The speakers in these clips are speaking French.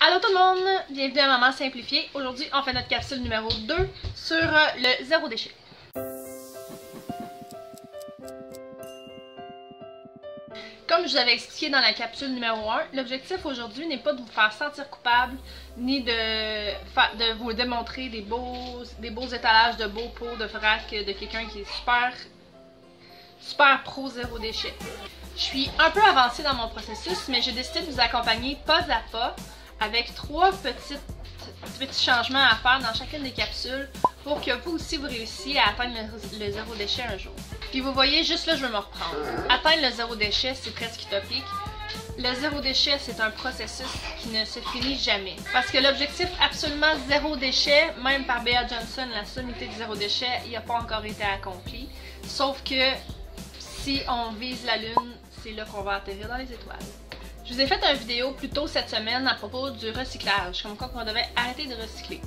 Allô tout le monde, bienvenue à Maman Simplifiée. Aujourd'hui, on fait notre capsule numéro 2 sur le zéro déchet. Comme je vous avais expliqué dans la capsule numéro 1, l'objectif aujourd'hui n'est pas de vous faire sentir coupable, ni de vous démontrer des beaux étalages de beaux pots de vrac de quelqu'un qui est super pro zéro déchet. Je suis un peu avancée dans mon processus, mais j'ai décidé de vous accompagner pas à pas avec 3 petits changements à faire dans chacune des capsules pour que vous aussi vous réussissiez à atteindre le zéro déchet un jour. Puis vous voyez, juste là je vais me reprendre. Atteindre le zéro déchet, c'est presque utopique. Le zéro déchet, c'est un processus qui ne se finit jamais. Parce que l'objectif absolument zéro déchet, même par Bea Johnson, la sommité du zéro déchet, il n'a pas encore été accompli. Sauf que si on vise la Lune, c'est là qu'on va atterrir dans les étoiles. Je vous ai fait une vidéo plus tôt cette semaine à propos du recyclage, comme quoi on devait arrêter de recycler.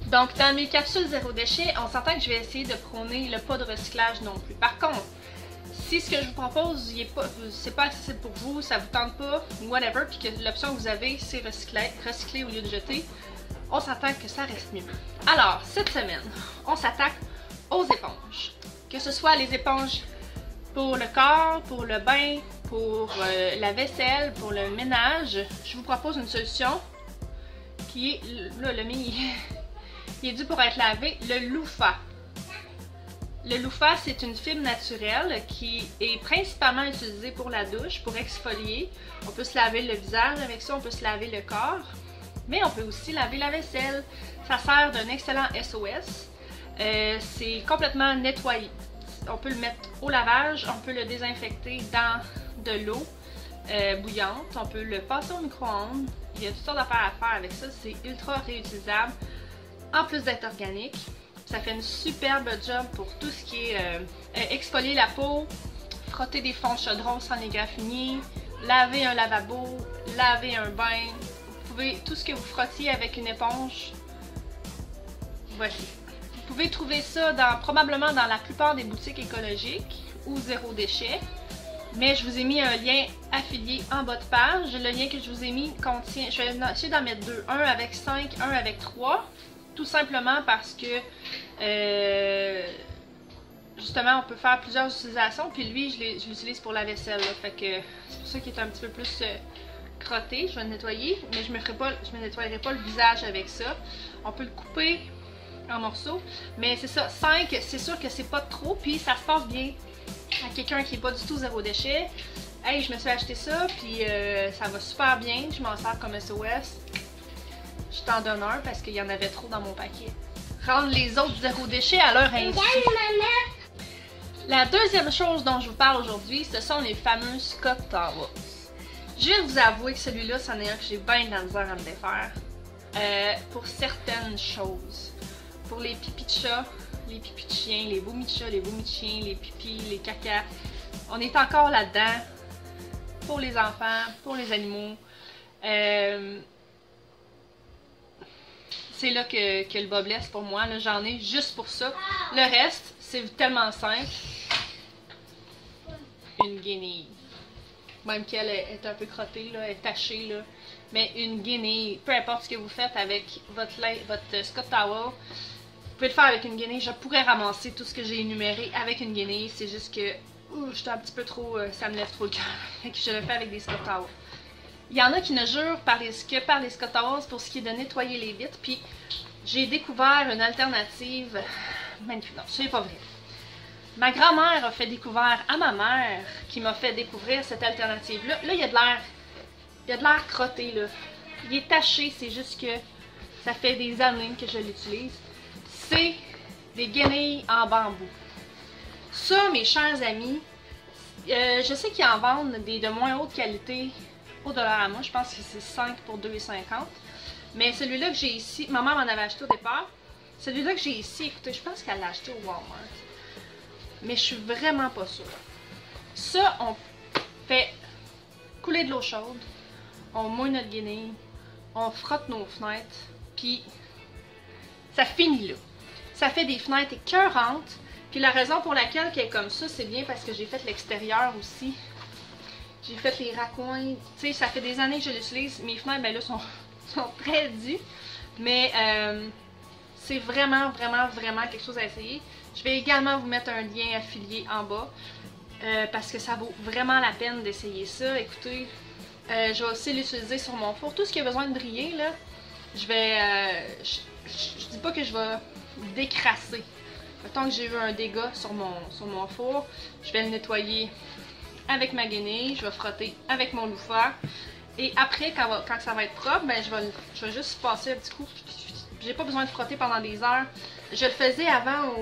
Donc dans mes capsules zéro déchet, on s'entend que je vais essayer de prôner le pas de recyclage non plus. Par contre, si ce que je vous propose, c'est pas accessible pour vous, ça vous tente pas, whatever, puis que l'option que vous avez, c'est recycler au lieu de jeter, on s'entend que ça reste mieux. Alors, cette semaine, on s'attaque aux éponges. Que ce soit les éponges pour le corps, pour le bain, pour la vaisselle, pour le ménage, je vous propose une solution qui est, là le mien il est dû pour être lavé, le loofah. Le loofah, c'est une fibre naturelle qui est principalement utilisée pour la douche, pour exfolier. On peut se laver le visage avec ça, on peut se laver le corps, mais on peut aussi laver la vaisselle. Ça sert d'un excellent SOS. C'est complètement nettoyé. On peut le mettre au lavage, on peut le désinfecter dans de l'eau bouillante, on peut le passer au micro-ondes. Il y a toutes sortes d'affaires à faire avec ça, c'est ultra réutilisable. En plus d'être organique, ça fait une superbe job pour tout ce qui est exfolier la peau, frotter des fonds de chaudron sans les graffiner, laver un lavabo, laver un bain. Vous pouvez, tout ce que vous frottiez avec une éponge, voici. Vous pouvez trouver ça probablement dans la plupart des boutiques écologiques ou zéro déchet. Mais je vous ai mis un lien affilié en bas de page. Le lien que je vous ai mis contient, je vais essayer d'en mettre deux, un avec 5, un avec 3. Tout simplement parce que justement on peut faire plusieurs utilisations. Puis lui, je l'utilise pour la vaisselle. Là, fait que c'est pour ça qu'il est un petit peu plus crotté. Je vais le nettoyer, mais je me nettoyerai pas le visage avec ça. On peut le couper en morceaux, mais c'est ça, 5, c'est sûr que c'est pas trop, puis ça se passe bien à quelqu'un qui est pas du tout zéro déchet. Hey, je me suis acheté ça, puis ça va super bien, je m'en sers comme SOS. Je t'en donne un parce qu'il y en avait trop dans mon paquet. Rendre les autres zéro déchet à leur insu. La deuxième chose dont je vous parle aujourd'hui, ce sont les fameux Scott Towels. Je vais vous avouer que celui-là, c'en est un que j'ai bien de la misère à me défaire. Pour certaines choses. Pour les pipis de chat, les pipis de chien, les vomis de chat, les vomis de chien, les pipis, les caca. On est encore là-dedans. Pour les enfants, pour les animaux. C'est là que le bas blesse pour moi. J'en ai juste pour ça. Le reste, c'est tellement simple. Une guenille. Même qu'elle est un peu crottée, là, elle est tachée. Là. Mais une guenille, peu importe ce que vous faites avec votre Scott Towel, vous pouvez le faire avec une guenille. Je pourrais ramasser tout ce que j'ai énuméré avec une guenille. C'est juste que j'étais un petit peu trop, ça me lève trop le cœur. Fait que je le fais avec des Scott Towels. Il y en a qui ne jurent que par les Scott Towels pour ce qui est de nettoyer les vitres. Puis j'ai découvert une alternative magnifique. Non, c'est pas vrai. Ma grand-mère a fait découvrir à ma mère qui m'a fait découvrir cette alternative-là. Là, il y a de l'air crotté, là. Il est taché, c'est juste que ça fait des années que je l'utilise. C'est des guenilles en bambou. Ça, mes chers amis, je sais qu'ils en vendent des de moins haute qualité au dollar à moi. Je pense que c'est 5 pour 2,50. Mais celui-là que j'ai ici, ma mère m'en avait acheté au départ. Celui-là que j'ai ici, écoutez, je pense qu'elle l'a acheté au Walmart. Mais je suis vraiment pas sûre. Ça, on fait couler de l'eau chaude, on mouille notre guenille, on frotte nos fenêtres, puis ça finit là. Ça fait des fenêtres écœurantes. Puis la raison pour laquelle elle est comme ça, c'est bien parce que j'ai fait l'extérieur aussi. J'ai fait les raccoins. Tu sais, ça fait des années que je l'utilise. Mes fenêtres, ben là, sont très dues. Mais c'est vraiment, vraiment, vraiment quelque chose à essayer. Je vais également vous mettre un lien affilié en bas. Parce que ça vaut vraiment la peine d'essayer ça. Écoutez, je vais aussi l'utiliser sur mon four. Tout ce qui a besoin de briller, là, je vais... je dis pas que je vais décrasser. Mettons que j'ai eu un dégât sur mon four, je vais le nettoyer avec ma guenille, je vais frotter avec mon loofah. Et après, quand ça va être propre, ben, je vais juste passer un petit coup. J'ai pas besoin de frotter pendant des heures. Je le faisais avant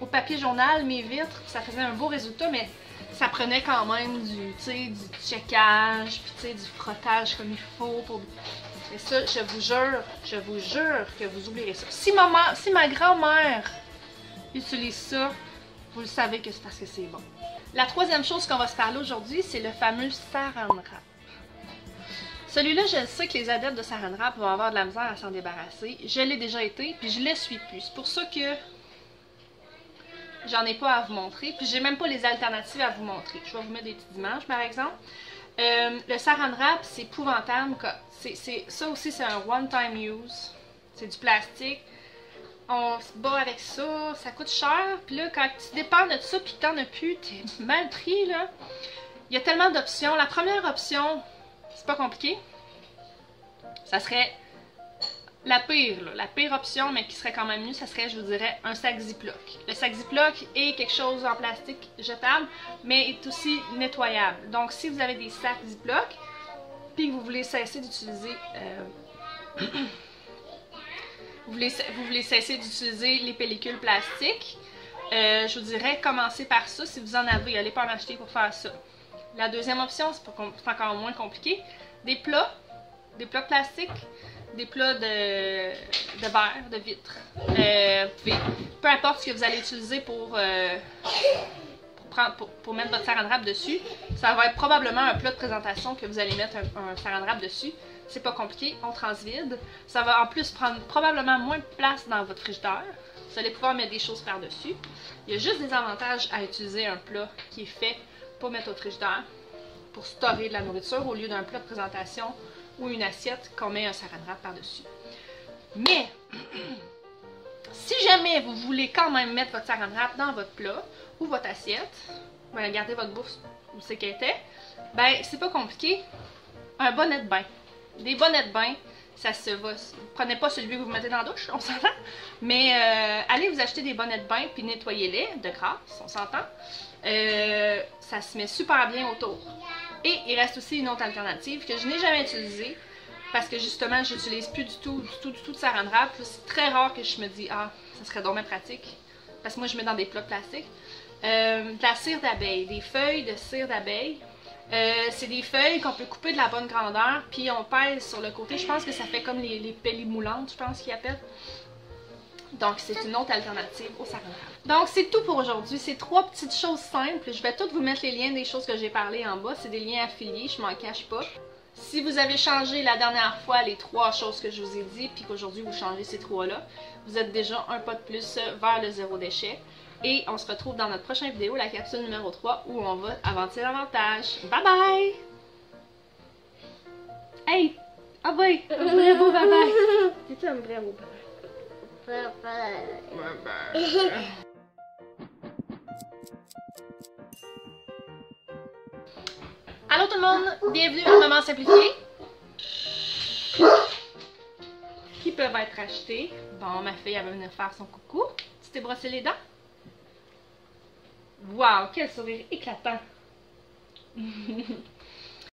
au papier journal, mes vitres, ça faisait un beau résultat, mais ça prenait quand même du checkage, puis du frottage comme il faut. Et ça, je vous jure que vous oublierez ça. Si ma grand-mère utilise ça, vous le savez que c'est parce que c'est bon. La troisième chose qu'on va se parler aujourd'hui, c'est le fameux Saran Wrap. Celui-là, je sais que les adeptes de Saran Wrap vont avoir de la misère à s'en débarrasser. Je l'ai déjà été, puis je l'essuie plus. C'est pour ça que j'en ai pas à vous montrer, puis j'ai même pas les alternatives à vous montrer. Je vais vous mettre des petites images, par exemple. Le Saran Wrap, c'est épouvantable. Ça aussi, c'est un one-time use. C'est du plastique. On se bat avec ça, ça coûte cher. Puis là, quand tu dépends de ça, puis que t'en as plus, t'es mal pris, là. Il y a tellement d'options. La première option, c'est pas compliqué. Ça serait la pire option, mais qui serait quand même mieux, ça serait, je vous dirais, un sac Ziploc. Le sac Ziploc est quelque chose en plastique jetable, mais est aussi nettoyable. Donc, si vous avez des sacs Ziploc, puis que vous voulez cesser d'utiliser... vous voulez cesser d'utiliser les pellicules plastiques, je vous dirais, commencez par ça si vous en avez. Allez pas en acheter pour faire ça. La deuxième option, c'est encore moins compliqué. Des plats plastiques, des plats de verre, de vitre. Peu importe ce que vous allez utiliser pour mettre votre Saran Wrap dessus, ça va être probablement un plat de présentation que vous allez mettre un Saran Wrap dessus. C'est pas compliqué, on transvide. Ça va en plus prendre probablement moins de place dans votre frigidaire. Vous allez pouvoir mettre des choses par-dessus. Il y a juste des avantages à utiliser un plat qui est fait pour mettre au frigidaire, pour stocker de la nourriture au lieu d'un plat de présentation ou une assiette qu'on met un Saran Wrap par-dessus. Mais, si jamais vous voulez quand même mettre votre Saran Wrap dans votre plat ou votre assiette, ben, gardez votre bouffe où c'est qu'elle était, ben c'est pas compliqué. Un bonnet de bain. Des bonnets de bain, ça se va. Prenez pas celui que vous mettez dans la douche, on s'entend. Mais allez vous acheter des bonnets de bain puis nettoyez-les de grâce, on s'entend. Ça se met super bien autour. Et il reste aussi une autre alternative que je n'ai jamais utilisée parce que justement j'utilise plus du tout de Saran Wrap. C'est très rare que je me dis ah ça serait dommage pratique parce que moi je mets dans des plats plastiques. De la cire d'abeille, des feuilles de cire d'abeille. C'est des feuilles qu'on peut couper de la bonne grandeur, puis on pèse sur le côté. Je pense que ça fait comme les pellimoulantes, je pense qu'ils appellent. Donc c'est une autre alternative au Saran Wrap. Donc c'est tout pour aujourd'hui. C'est 3 petites choses simples. Je vais toutes vous mettre les liens des choses que j'ai parlé en bas. C'est des liens affiliés, je m'en cache pas. Si vous avez changé la dernière fois les 3 choses que je vous ai dit, puis qu'aujourd'hui vous changez ces 3-là, vous êtes déjà un pas de plus vers le zéro déchet. Et on se retrouve dans notre prochaine vidéo, la capsule numéro 3, où on va avancer davantage. Bye bye! Hey! Ah oui! Un vrai beau bye bye! C'est un vrai beau bye bye? Allô tout le monde! Bienvenue à Maman Simplifiée! Qui peuvent être achetés. Bon, ma fille, elle va venir faire son coucou. Tu t'es brossé les dents? Wow, quel sourire éclatant!